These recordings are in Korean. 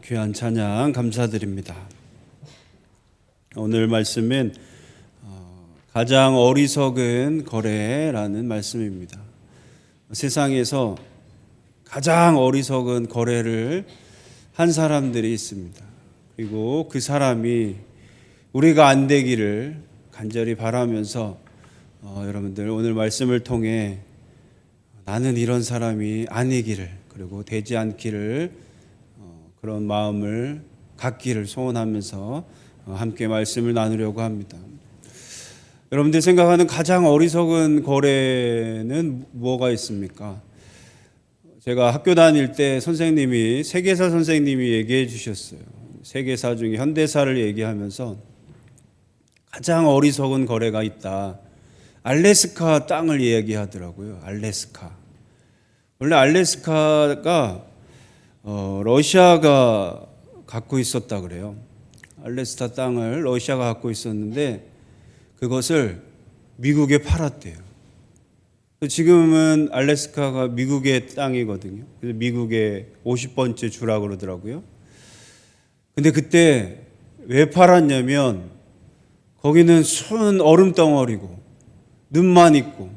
귀한 찬양 감사드립니다. 오늘 말씀은 가장 어리석은 거래라는 말씀입니다. 세상에서 가장 어리석은 거래를 한 사람들이 있습니다. 그리고 그 사람이 우리가 안 되기를 간절히 바라면서 여러분들 오늘 말씀을 통해 나는 이런 사람이 아니기를 그리고 되지 않기를 그런 마음을 갖기를 소원하면서 함께 말씀을 나누려고 합니다. 여러분들 생각하는 가장 어리석은 거래는 뭐가 있습니까? 제가 학교 다닐 때 선생님이 세계사 선생님이 얘기해 주셨어요. 세계사 중에 현대사를 얘기하면서 가장 어리석은 거래가 있다. 알래스카 땅을 얘기하더라고요. 알래스카. 원래 알래스카가 러시아가 갖고 있었다 그래요. 알래스카 땅을 러시아가 갖고 있었는데 그것을 미국에 팔았대요. 지금은 알래스카가 미국의 땅이거든요. 그래서 미국의 50번째 주라고 그러더라고요. 근데 그때 왜 팔았냐면 거기는 순 얼음 덩어리고 눈만 있고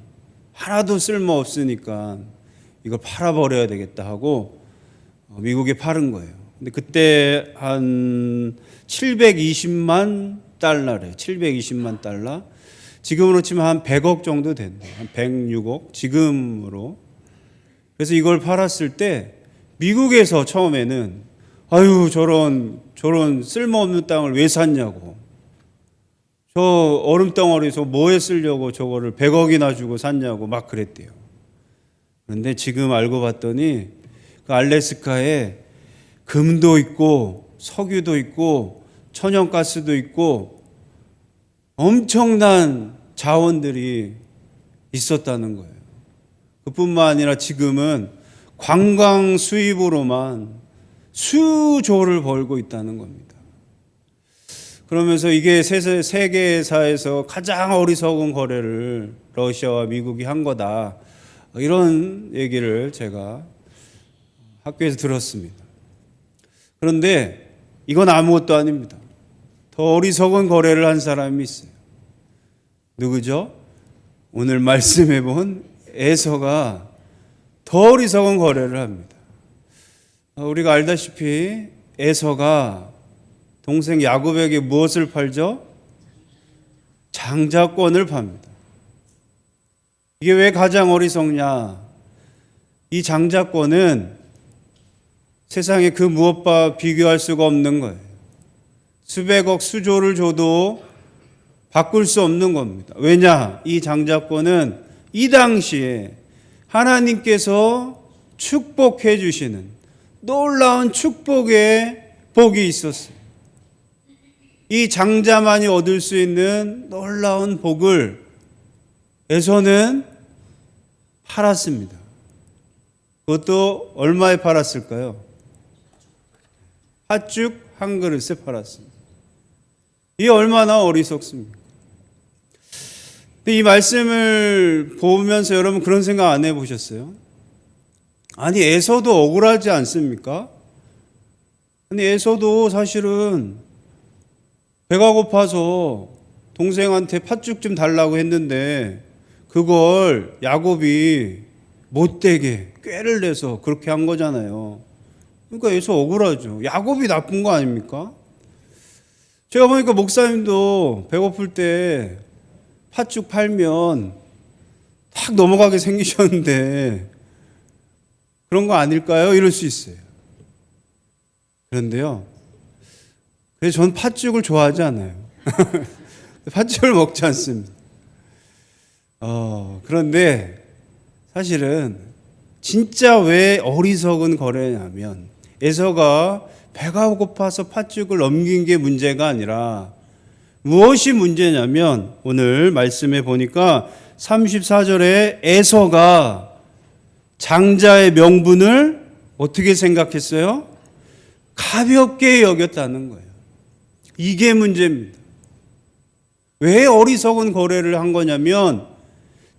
하나도 쓸모 없으니까 이걸 팔아버려야 되겠다 하고 미국에 팔은 거예요. 근데 그때 한 720만 달러래요. 720만 달러. 지금으로 치면 한 100억 정도 된대요. 한 106억. 지금으로. 그래서 이걸 팔았을 때 미국에서 처음에는 아유 저런 쓸모없는 땅을 왜 샀냐고. 저 얼음덩어리에서 뭐에 쓰려고 저거를 100억이나 주고 샀냐고 막 그랬대요. 그런데 지금 알고 봤더니 그 알래스카에 금도 있고 석유도 있고 천연가스도 있고 엄청난 자원들이 있었다는 거예요. 그뿐만 아니라 지금은 관광 수입으로만 수조를 벌고 있다는 겁니다. 그러면서 이게 세계사에서 가장 어리석은 거래를 러시아와 미국이 한 거다. 이런 얘기를 제가 학교에서 들었습니다. 그런데 이건 아무것도 아닙니다. 더 어리석은 거래를 한 사람이 있어요. 누구죠? 오늘 말씀해 본 에서가 더 어리석은 거래를 합니다. 우리가 알다시피 에서가 동생 야곱에게 무엇을 팔죠? 장자권을 팝니다. 이게 왜 가장 어리석냐? 이 장자권은 세상에 그 무엇과 비교할 수가 없는 거예요. 수백억 수조를 줘도 바꿀 수 없는 겁니다. 왜냐? 이 장자권은 이 당시에 하나님께서 축복해 주시는 놀라운 축복의 복이 있었어요. 이 장자만이 얻을 수 있는 놀라운 복을 에서는 팔았습니다. 그것도 얼마에 팔았을까요? 팥죽 한 그릇에 팔았습니다. 이게 얼마나 어리석습니까? 근데 이 말씀을 보면서 여러분 그런 생각 안 해보셨어요? 아니 에서도 억울하지 않습니까? 아니 에서도 사실은 배가 고파서 동생한테 팥죽 좀 달라고 했는데 그걸 야곱이 못되게 꾀를 내서 그렇게 한 거잖아요. 그러니까 에서 억울하죠. 야곱이 나쁜 거 아닙니까? 제가 보니까 목사님도 배고플 때 팥죽 팔면 탁 넘어가게 생기셨는데 그런 거 아닐까요? 이럴 수 있어요. 그런데요. 그래서 전 팥죽을 좋아하지 않아요. 팥죽을 먹지 않습니다. 그런데 사실은 진짜 왜 어리석은 거래냐면 에서가 배가 고파서 팥죽을 넘긴 게 문제가 아니라 무엇이 문제냐면 오늘 말씀해 보니까 34절에 에서가 장자의 명분을 어떻게 생각했어요? 가볍게 여겼다는 거예요. 이게 문제입니다. 왜 어리석은 거래를 한 거냐면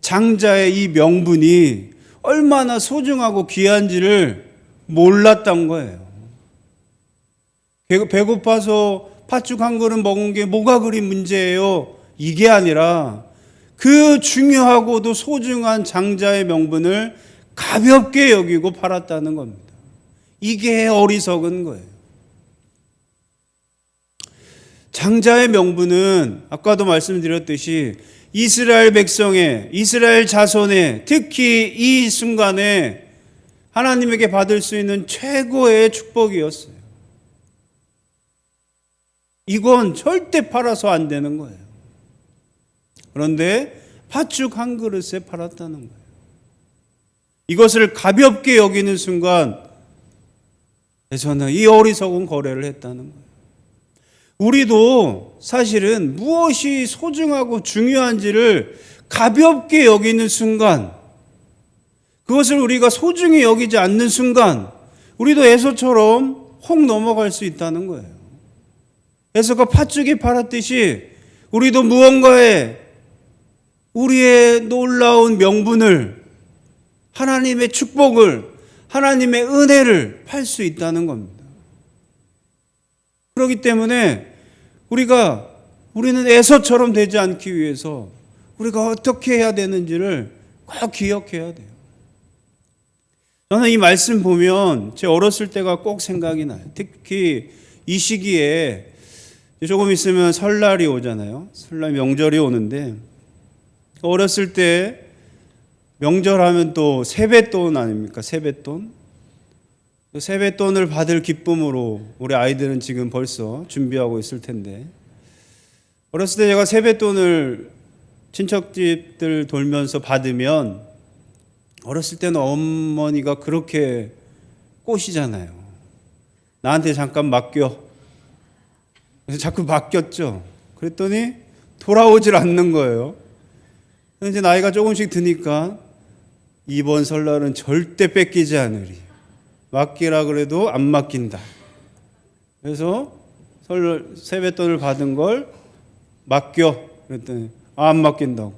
장자의 이 명분이 얼마나 소중하고 귀한지를 몰랐던 거예요. 배고파서 팥죽 한 그릇 먹은 게 뭐가 그리 문제예요? 이게 아니라 그 중요하고도 소중한 장자의 명분을 가볍게 여기고 팔았다는 겁니다. 이게 어리석은 거예요. 장자의 명분은 아까도 말씀드렸듯이 이스라엘 백성의, 이스라엘 자손의, 특히 이 순간에 하나님에게 받을 수 있는 최고의 축복이었어요. 이건 절대 팔아서 안 되는 거예요. 그런데 팥죽 한 그릇에 팔았다는 거예요. 이것을 가볍게 여기는 순간 에서는 이 어리석은 거래를 했다는 거예요. 우리도 사실은 무엇이 소중하고 중요한지를 가볍게 여기는 순간, 그것을 우리가 소중히 여기지 않는 순간 우리도 에서처럼 혹 넘어갈 수 있다는 거예요. 에서가 팥죽이 팔았듯이 우리도 무언가에 우리의 놀라운 명분을, 하나님의 축복을, 하나님의 은혜를 팔 수 있다는 겁니다. 그렇기 때문에 우리는 에서처럼 되지 않기 위해서 우리가 어떻게 해야 되는지를 꼭 기억해야 돼요. 저는 이 말씀 보면 제 어렸을 때가 꼭 생각이 나요. 특히 이 시기에 조금 있으면 설날이 오잖아요. 설날 명절이 오는데 어렸을 때 명절하면 또 세뱃돈 아닙니까? 세뱃돈. 세뱃돈을 받을 기쁨으로 우리 아이들은 지금 벌써 준비하고 있을 텐데, 어렸을 때 제가 세뱃돈을 친척집들 돌면서 받으면 어렸을 때는 어머니가 그렇게 꼬시잖아요. 나한테 잠깐 맡겨. 그래서 자꾸 맡겼죠. 그랬더니 돌아오질 않는 거예요. 이제 나이가 조금씩 드니까 이번 설날은 절대 뺏기지 않으리. 맡기라 그래도 안 맡긴다. 그래서 세뱃돈을 받은 걸 맡겨. 그랬더니 안 맡긴다고.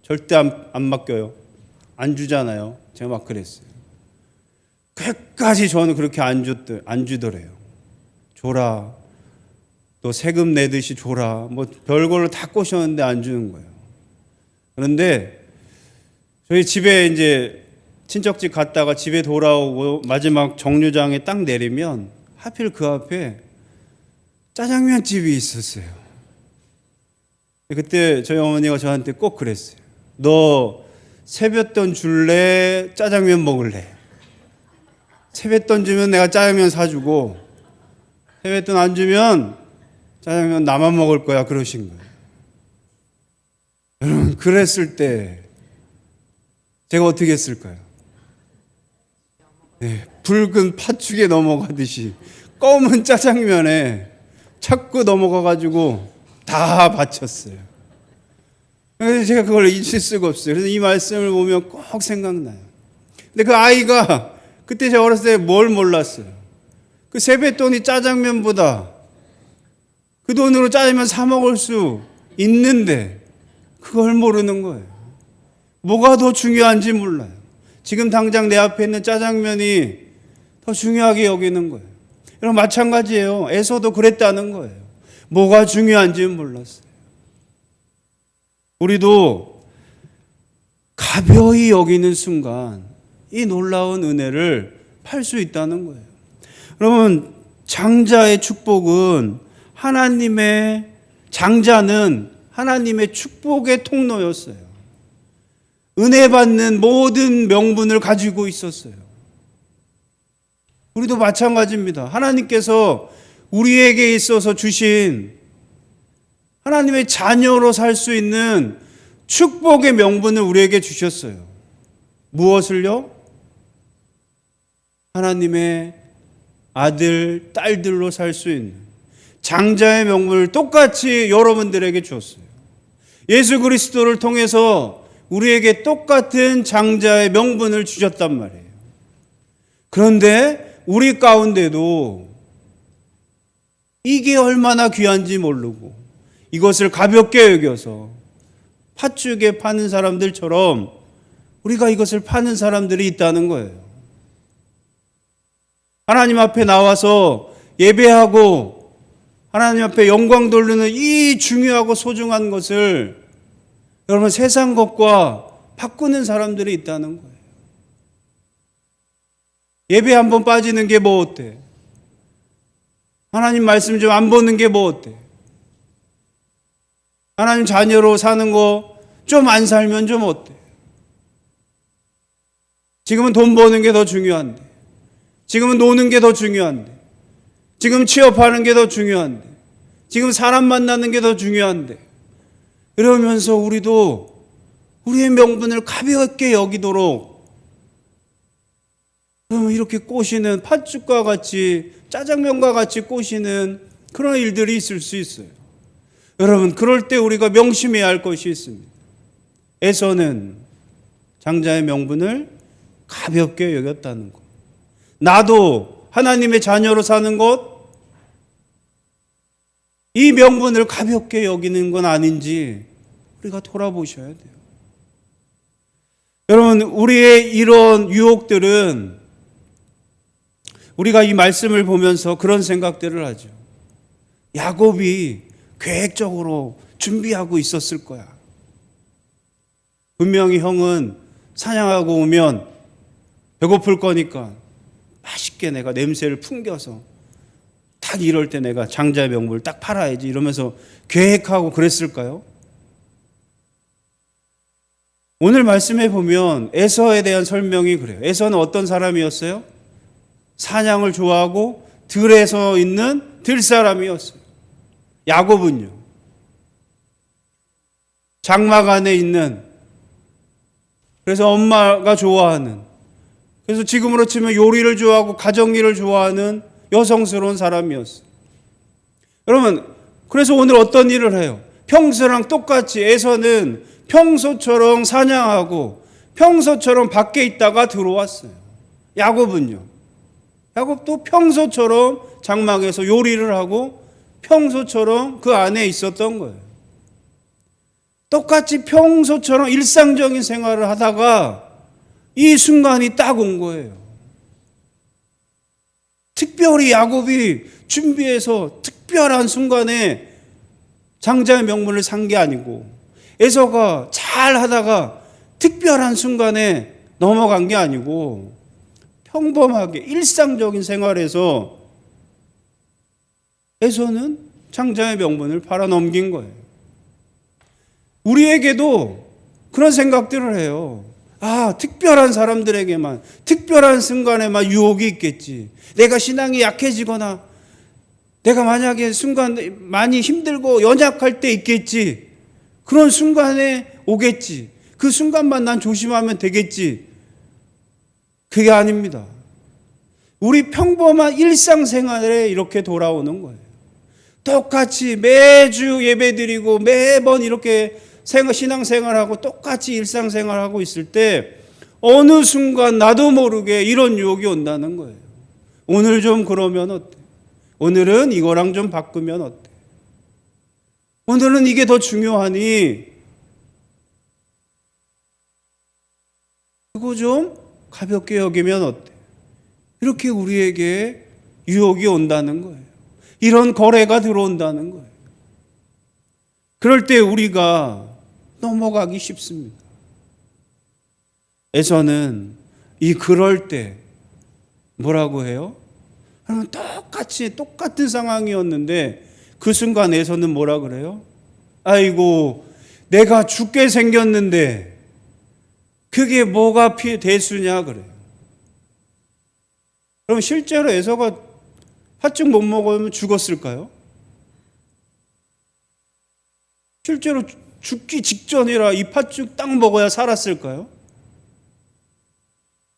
절대 안 맡겨요. 안 주잖아요. 제가 막 그랬어요. 끝까지 저는 그렇게 안 주더래요. 줘라. 또 세금 내듯이 줘라. 뭐 별걸로 다 꼬셨는데 안 주는 거예요. 그런데 저희 집에 이제 친척집 갔다가 집에 돌아오고 마지막 정류장에 딱 내리면 하필 그 앞에 짜장면 집이 있었어요. 그때 저희 어머니가 저한테 꼭 그랬어요. 너 세뱃돈 줄래? 짜장면 먹을래? 세뱃돈 주면 내가 짜장면 사주고 세뱃돈 안 주면 짜장면 나만 먹을 거야. 그러신 거예요. 여러분, 그랬을 때 제가 어떻게 했을까요? 네, 붉은 팥죽에 넘어가듯이 검은 짜장면에 자꾸 넘어가가지고 다 바쳤어요. 그래서 제가 그걸 잊을 수가 없어요. 그래서 이 말씀을 보면 꼭 생각나요. 근데 그 아이가 그때 제가 어렸을 때 뭘 몰랐어요. 그 세뱃돈이 짜장면보다 그 돈으로 짜장면 사 먹을 수 있는데 그걸 모르는 거예요. 뭐가 더 중요한지 몰라요. 지금 당장 내 앞에 있는 짜장면이 더 중요하게 여기는 거예요. 여러분, 마찬가지예요. 에서도 그랬다는 거예요. 뭐가 중요한지는 몰랐어요. 우리도 가벼이 여기는 순간 이 놀라운 은혜를 팔 수 있다는 거예요. 여러분, 장자의 축복은 장자는 하나님의 축복의 통로였어요. 은혜 받는 모든 명분을 가지고 있었어요. 우리도 마찬가지입니다. 하나님께서 우리에게 있어서 주신 하나님의 자녀로 살 수 있는 축복의 명분을 우리에게 주셨어요. 무엇을요? 하나님의 아들, 딸들로 살 수 있는 장자의 명분을 똑같이 여러분들에게 주었어요. 예수 그리스도를 통해서 우리에게 똑같은 장자의 명분을 주셨단 말이에요. 그런데 우리 가운데도 이게 얼마나 귀한지 모르고 이것을 가볍게 여겨서 팥죽에 파는 사람들처럼 우리가 이것을 파는 사람들이 있다는 거예요. 하나님 앞에 나와서 예배하고 하나님 앞에 영광 돌리는 이 중요하고 소중한 것을 여러분 세상 것과 바꾸는 사람들이 있다는 거예요. 예배 한번 빠지는 게 뭐 어때? 하나님 말씀 좀 안 보는 게 뭐 어때? 하나님 자녀로 사는 거 좀 안 살면 좀 어때? 지금은 돈 버는 게 더 중요한데, 지금은 노는 게 더 중요한데, 지금 취업하는 게 더 중요한데, 지금 사람 만나는 게 더 중요한데, 이러면서 우리도 우리의 명분을 가볍게 여기도록 이렇게 꼬시는, 팥죽과 같이 짜장면과 같이 꼬시는 그런 일들이 있을 수 있어요. 여러분, 그럴 때 우리가 명심해야 할 것이 있습니다. 에서는 장자의 명분을 가볍게 여겼다는 것. 나도 하나님의 자녀로 사는 것, 이 명분을 가볍게 여기는 건 아닌지 우리가 돌아보셔야 돼요. 여러분, 우리의 이런 유혹들은 우리가 이 말씀을 보면서 그런 생각들을 하죠. 야곱이 계획적으로 준비하고 있었을 거야. 분명히 형은 사냥하고 오면 배고플 거니까 맛있게 내가 냄새를 풍겨서 딱 이럴 때 내가 장자의 명분을 딱 팔아야지 이러면서 계획하고 그랬을까요? 오늘 말씀해 보면 에서에 대한 설명이 그래요. 에서는 어떤 사람이었어요? 사냥을 좋아하고 들에서 있는 들사람이었어요. 야곱은요? 장막 안에 있는, 그래서 엄마가 좋아하는, 그래서 지금으로 치면 요리를 좋아하고 가정일을 좋아하는 여성스러운 사람이었어요. 여러분, 그래서 오늘 어떤 일을 해요? 평소랑 똑같이 에서는 평소처럼 사냥하고 평소처럼 밖에 있다가 들어왔어요. 야곱은요? 야곱도 평소처럼 장막에서 요리를 하고 평소처럼 그 안에 있었던 거예요. 똑같이 평소처럼 일상적인 생활을 하다가 이 순간이 딱 온 거예요. 특별히 야곱이 준비해서 특별한 순간에 장자의 명분을 산 게 아니고, 에서가 잘 하다가 특별한 순간에 넘어간 게 아니고, 평범하게 일상적인 생활에서 에서는 장자의 명분을 팔아넘긴 거예요. 우리에게도 그런 생각들을 해요. 아, 특별한 사람들에게만, 특별한 순간에만 유혹이 있겠지. 내가 신앙이 약해지거나 내가 만약에 순간 많이 힘들고 연약할 때 있겠지. 그런 순간에 오겠지. 그 순간만 난 조심하면 되겠지. 그게 아닙니다. 우리 평범한 일상생활에 이렇게 돌아오는 거예요. 똑같이 매주 예배드리고 매번 이렇게 신앙생활하고 똑같이 일상생활하고 있을 때 어느 순간 나도 모르게 이런 유혹이 온다는 거예요. 오늘 좀 그러면 어때? 오늘은 이거랑 좀 바꾸면 어때? 오늘은 이게 더 중요하니 그거 좀 가볍게 여기면 어때? 이렇게 우리에게 유혹이 온다는 거예요. 이런 거래가 들어온다는 거예요. 그럴 때 우리가 넘어가기 쉽습니다. 에서는 그럴 때 뭐라고 해요? 그러면 똑같은 상황이었는데 그 순간에서는 뭐라 그래요? 아이고, 내가 죽게 생겼는데 그게 뭐가 대수냐 그래요. 그럼 실제로 에서가 팥죽 못 먹으면 죽었을까요? 실제로 죽기 직전이라 이 팥죽 딱 먹어야 살았을까요?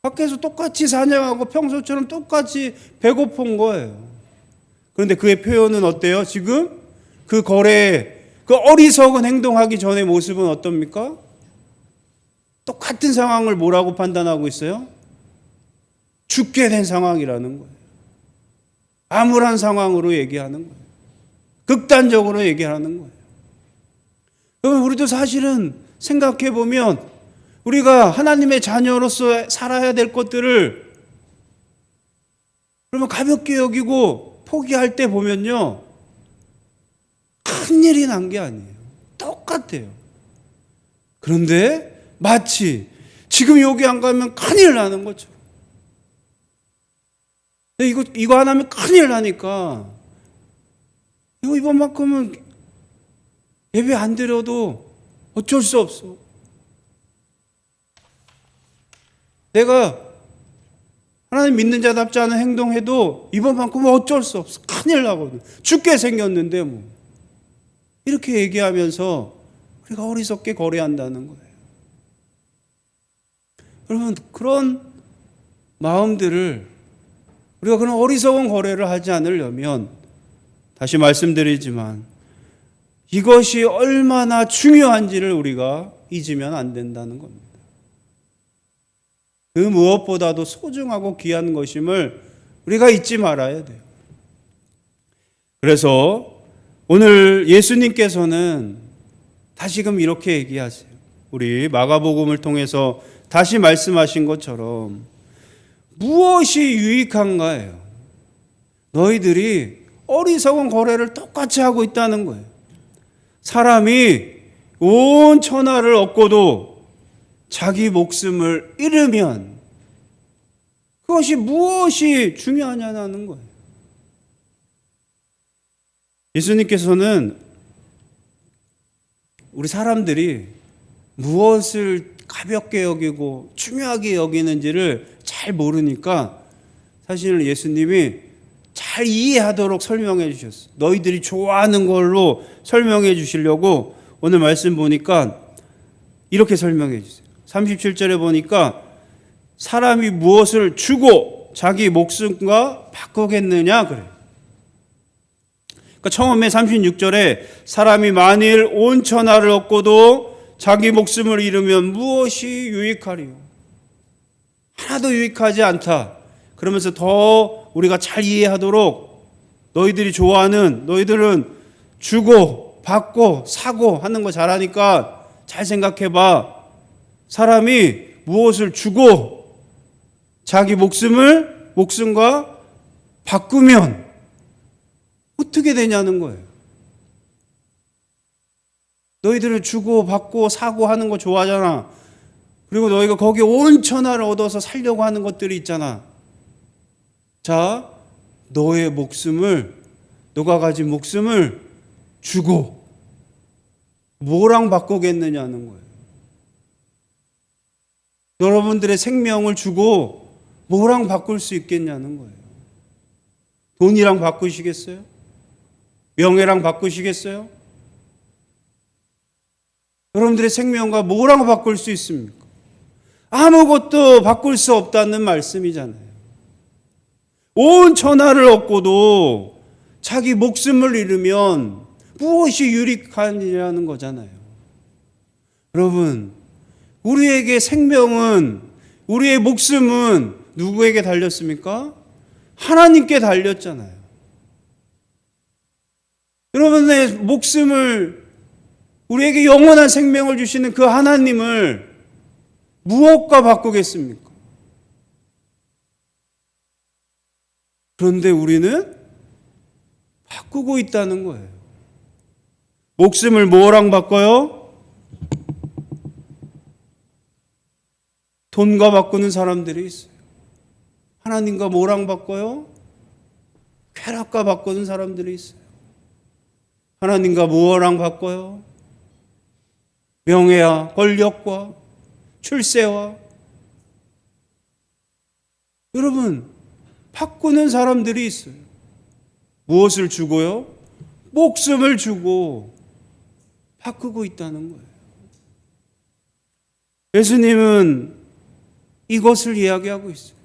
밖에서 똑같이 사냥하고 평소처럼 똑같이 배고픈 거예요. 그런데 그의 표현은 어때요? 지금 그 거래, 그 어리석은 행동하기 전의 모습은 어떻습니까? 똑같은 상황을 뭐라고 판단하고 있어요? 죽게 된 상황이라는 거예요. 암울한 상황으로 얘기하는 거예요. 극단적으로 얘기하는 거예요. 그럼 우리도 사실은 생각해 보면 우리가 하나님의 자녀로서 살아야 될 것들을 그러면 가볍게 여기고 포기할 때 보면요, 큰일이 난 게 아니에요. 똑같아요. 그런데 마치 지금 여기 안 가면 큰일 나는 거죠. 이거 안 하면 큰일 나니까 이번만큼은 예배 안 드려도 어쩔 수 없어. 내가 하나님 믿는 자답지 않은 행동해도 이번만큼은 어쩔 수 없어. 큰일 나거든. 죽게 생겼는데 뭐. 이렇게 얘기하면서 우리가 어리석게 거래한다는 거예요. 여러분, 그런 마음들을 우리가 그런 어리석은 거래를 하지 않으려면 다시 말씀드리지만 이것이 얼마나 중요한지를 우리가 잊으면 안 된다는 겁니다. 그 무엇보다도 소중하고 귀한 것임을 우리가 잊지 말아야 돼요. 그래서 오늘 예수님께서는 다시금 이렇게 얘기하세요. 우리 마가복음을 통해서 다시 말씀하신 것처럼 무엇이 유익한가예요. 너희들이 어리석은 거래를 똑같이 하고 있다는 거예요. 사람이 온 천하를 얻고도 자기 목숨을 잃으면 그것이 무엇이 중요하냐는 거예요. 예수님께서는 우리 사람들이 무엇을 가볍게 여기고 중요하게 여기는지를 잘 모르니까 사실 예수님이 잘 이해하도록 설명해 주셨어요. 너희들이 좋아하는 걸로 설명해 주시려고 오늘 말씀 보니까 이렇게 설명해 주세요. 37절에 보니까 사람이 무엇을 주고 자기 목숨과 바꾸겠느냐 그래요. 그러니까 처음에 36절에 사람이 만일 온 천하를 얻고도 자기 목숨을 잃으면 무엇이 유익하리요? 하나도 유익하지 않다. 그러면서 더 우리가 잘 이해하도록 너희들이 좋아하는, 너희들은 주고 받고 사고 하는 거 잘하니까 잘 생각해봐. 사람이 무엇을 주고 자기 목숨과 바꾸면 어떻게 되냐는 거예요. 너희들은 주고 받고 사고 하는 거 좋아하잖아. 그리고 너희가 거기에 온 천하를 얻어서 살려고 하는 것들이 있잖아. 자, 너가 가진 목숨을 주고 뭐랑 바꾸겠느냐는 거예요. 여러분들의 생명을 주고 뭐랑 바꿀 수 있겠냐는 거예요. 돈이랑 바꾸시겠어요? 명예랑 바꾸시겠어요? 여러분들의 생명과 뭐랑 바꿀 수 있습니까? 아무것도 바꿀 수 없다는 말씀이잖아요. 온 천하를 얻고도 자기 목숨을 잃으면 무엇이 유익하냐는 거잖아요. 여러분, 우리에게 생명은, 우리의 목숨은 누구에게 달렸습니까? 하나님께 달렸잖아요. 여러분의 목숨을, 우리에게 영원한 생명을 주시는 그 하나님을 무엇과 바꾸겠습니까? 그런데 우리는 바꾸고 있다는 거예요. 목숨을 뭐랑 바꿔요? 돈과 바꾸는 사람들이 있어요. 하나님과 뭐랑 바꿔요? 쾌락과 바꾸는 사람들이 있어요. 하나님과 뭐랑 바꿔요? 명예와 권력과 출세와. 여러분, 바꾸는 사람들이 있어요. 무엇을 주고요? 목숨을 주고 바꾸고 있다는 거예요. 예수님은 이것을 이야기하고 있어요.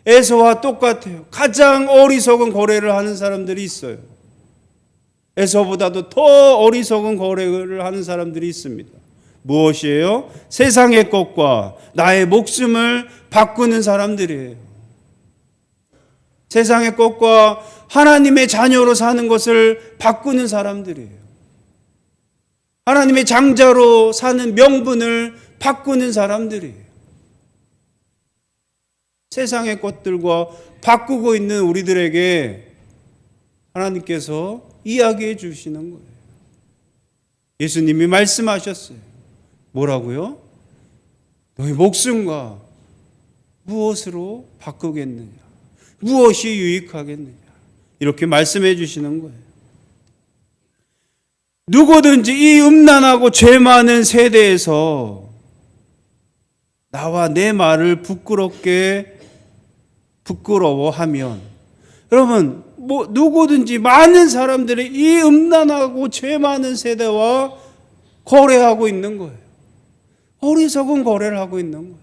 에서와 똑같아요. 가장 어리석은 거래를 하는 사람들이 있어요. 에서보다도 더 어리석은 거래를 하는 사람들이 있습니다. 무엇이에요? 세상의 것과 나의 목숨을 바꾸는 사람들이에요. 세상의 것과 하나님의 자녀로 사는 것을 바꾸는 사람들이에요. 하나님의 장자로 사는 명분을 바꾸는 사람들이에요. 세상의 것들과 바꾸고 있는 우리들에게 하나님께서 이야기해 주시는 거예요. 예수님이 말씀하셨어요. 뭐라고요? 너희 목숨과 무엇으로 바꾸겠느냐? 무엇이 유익하겠느냐? 이렇게 말씀해 주시는 거예요. 누구든지 이 음란하고 죄 많은 세대에서 나와 내 말을 부끄러워하면, 여러분, 누구든지 많은 사람들이 이 음란하고 죄 많은 세대와 거래하고 있는 거예요. 어리석은 거래를 하고 있는 거예요.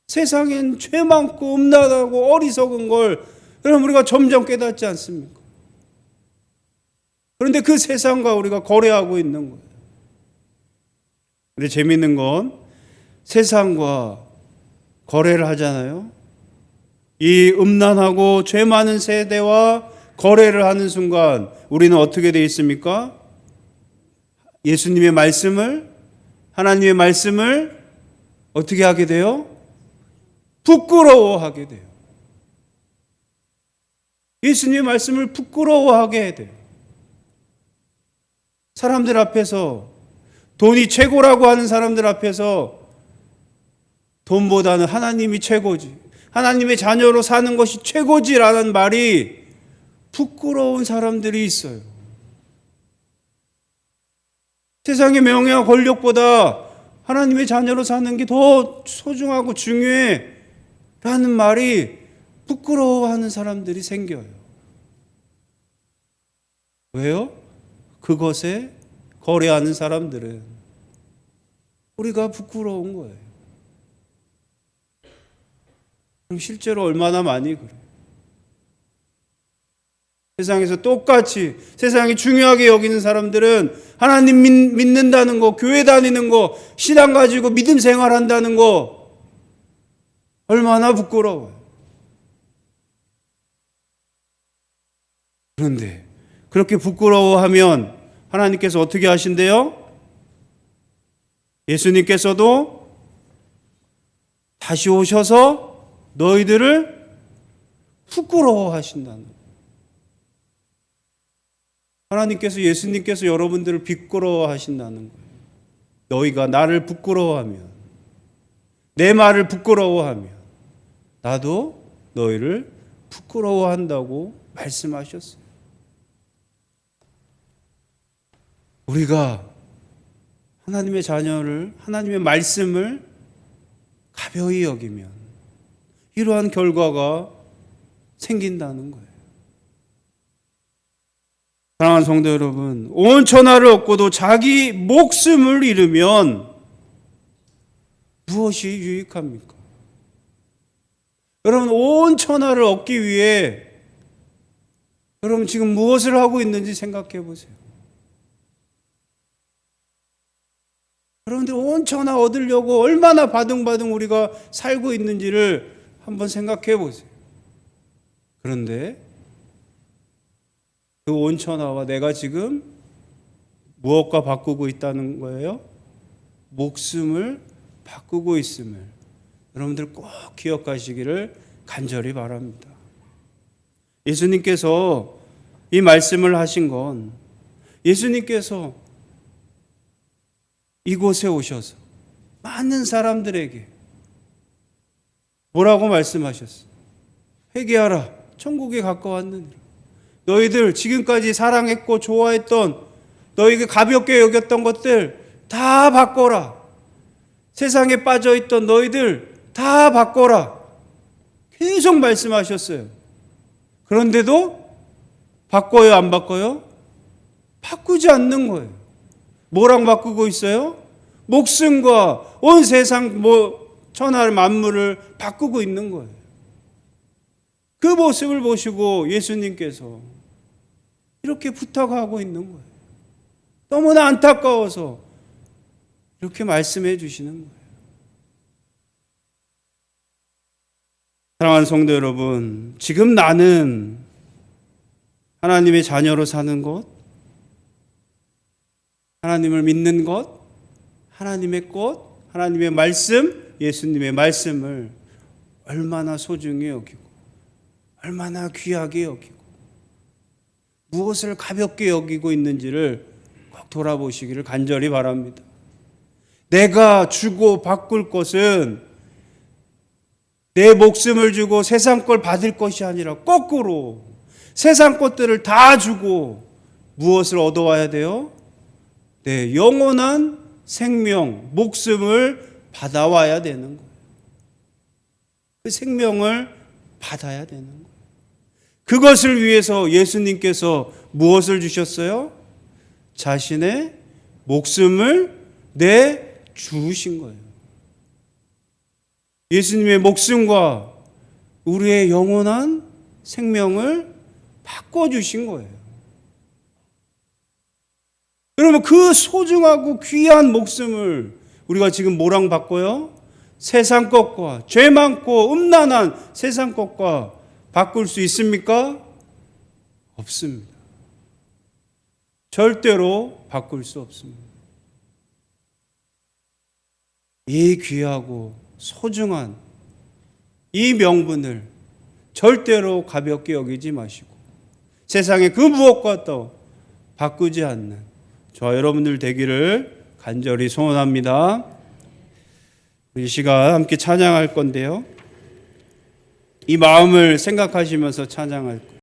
세상엔 죄 많고 음란하고 어리석은 걸 여러분 우리가 점점 깨닫지 않습니까? 그런데 그 세상과 우리가 거래하고 있는 거예요. 근데 재미있는 건 세상과 거래를 하잖아요. 이 음란하고 죄 많은 세대와 거래를 하는 순간 우리는 어떻게 되어 있습니까? 예수님의 말씀을, 하나님의 말씀을 어떻게 하게 돼요? 부끄러워하게 돼요. 예수님의 말씀을 부끄러워하게 돼요. 사람들 앞에서, 돈이 최고라고 하는 사람들 앞에서 돈보다는 하나님이 최고지, 하나님의 자녀로 사는 것이 최고지라는 말이 부끄러운 사람들이 있어요. 세상의 명예와 권력보다 하나님의 자녀로 사는 게 더 소중하고 중요해 라는 말이 부끄러워하는 사람들이 생겨요. 왜요? 그것에 거래하는 사람들은 우리가 부끄러운 거예요. 그럼 실제로 얼마나 많이 그래요. 세상에서 똑같이 세상이 중요하게 여기는 사람들은 하나님 믿는다는 거, 교회 다니는 거, 신앙 가지고 믿음 생활한다는 거 얼마나 부끄러워요. 그런데 그렇게 부끄러워하면 하나님께서 어떻게 하신대요? 예수님께서도 다시 오셔서 너희들을 부끄러워하신다는 거예요. 하나님께서, 예수님께서 여러분들을 부끄러워하신다는 거예요. 너희가 나를 부끄러워하면, 내 말을 부끄러워하면 나도 너희를 부끄러워한다고 말씀하셨어요. 우리가 하나님의 자녀를, 하나님의 말씀을 가벼이 여기면 이러한 결과가 생긴다는 거예요. 사랑하는 성도 여러분, 온 천하를 얻고도 자기 목숨을 잃으면 무엇이 유익합니까? 여러분, 온 천하를 얻기 위해 여러분 지금 무엇을 하고 있는지 생각해 보세요. 여러분들 온 천하 얻으려고 얼마나 바둥바둥 우리가 살고 있는지를 한번 생각해 보세요. 그런데 그 온 천하와 내가 지금 무엇과 바꾸고 있다는 거예요? 목숨을 바꾸고 있음을 여러분들 꼭 기억하시기를 간절히 바랍니다. 예수님께서 이 말씀을 하신 건 예수님께서 이곳에 오셔서 많은 사람들에게 뭐라고 말씀하셨어요? 회개하라, 천국에 가까웠느니라. 너희들 지금까지 사랑했고 좋아했던, 너희가 가볍게 여겼던 것들 다 바꿔라. 세상에 빠져있던 너희들 다 바꿔라. 계속 말씀하셨어요. 그런데도 바꿔요, 안 바꿔요? 바꾸지 않는 거예요. 뭐랑 바꾸고 있어요? 목숨과 온 세상 천하 만물을 바꾸고 있는 거예요. 그 모습을 보시고 예수님께서 이렇게 부탁하고 있는 거예요. 너무나 안타까워서 이렇게 말씀해 주시는 거예요. 사랑하는 성도 여러분, 지금 나는 하나님의 자녀로 사는 것, 하나님을 믿는 것, 하나님의 꽃, 하나님의 말씀, 예수님의 말씀을 얼마나 소중히 여기고 얼마나 귀하게 여기고 무엇을 가볍게 여기고 있는지를 꼭 돌아보시기를 간절히 바랍니다. 내가 주고 바꿀 것은 내 목숨을 주고 세상 걸 받을 것이 아니라 거꾸로 세상 것들을 다 주고 무엇을 얻어와야 돼요? 내 영원한 생명, 목숨을 받아와야 되는 거예요. 그 생명을 받아야 되는 거예요. 그것을 위해서 예수님께서 무엇을 주셨어요? 자신의 목숨을 내주신 거예요. 예수님의 목숨과 우리의 영원한 생명을 바꿔주신 거예요. 여러분, 그 소중하고 귀한 목숨을 우리가 지금 뭐랑 바꿔요? 세상 것과, 죄 많고 음란한 세상 것과 바꿀 수 있습니까? 없습니다. 절대로 바꿀 수 없습니다. 이 귀하고 소중한 이 명분을 절대로 가볍게 여기지 마시고 세상의 그 무엇과도 바꾸지 않는 저와 여러분들 되기를 간절히 소원합니다. 이 시간 함께 찬양할 건데요. 이 마음을 생각하시면서 찬양할 거예요.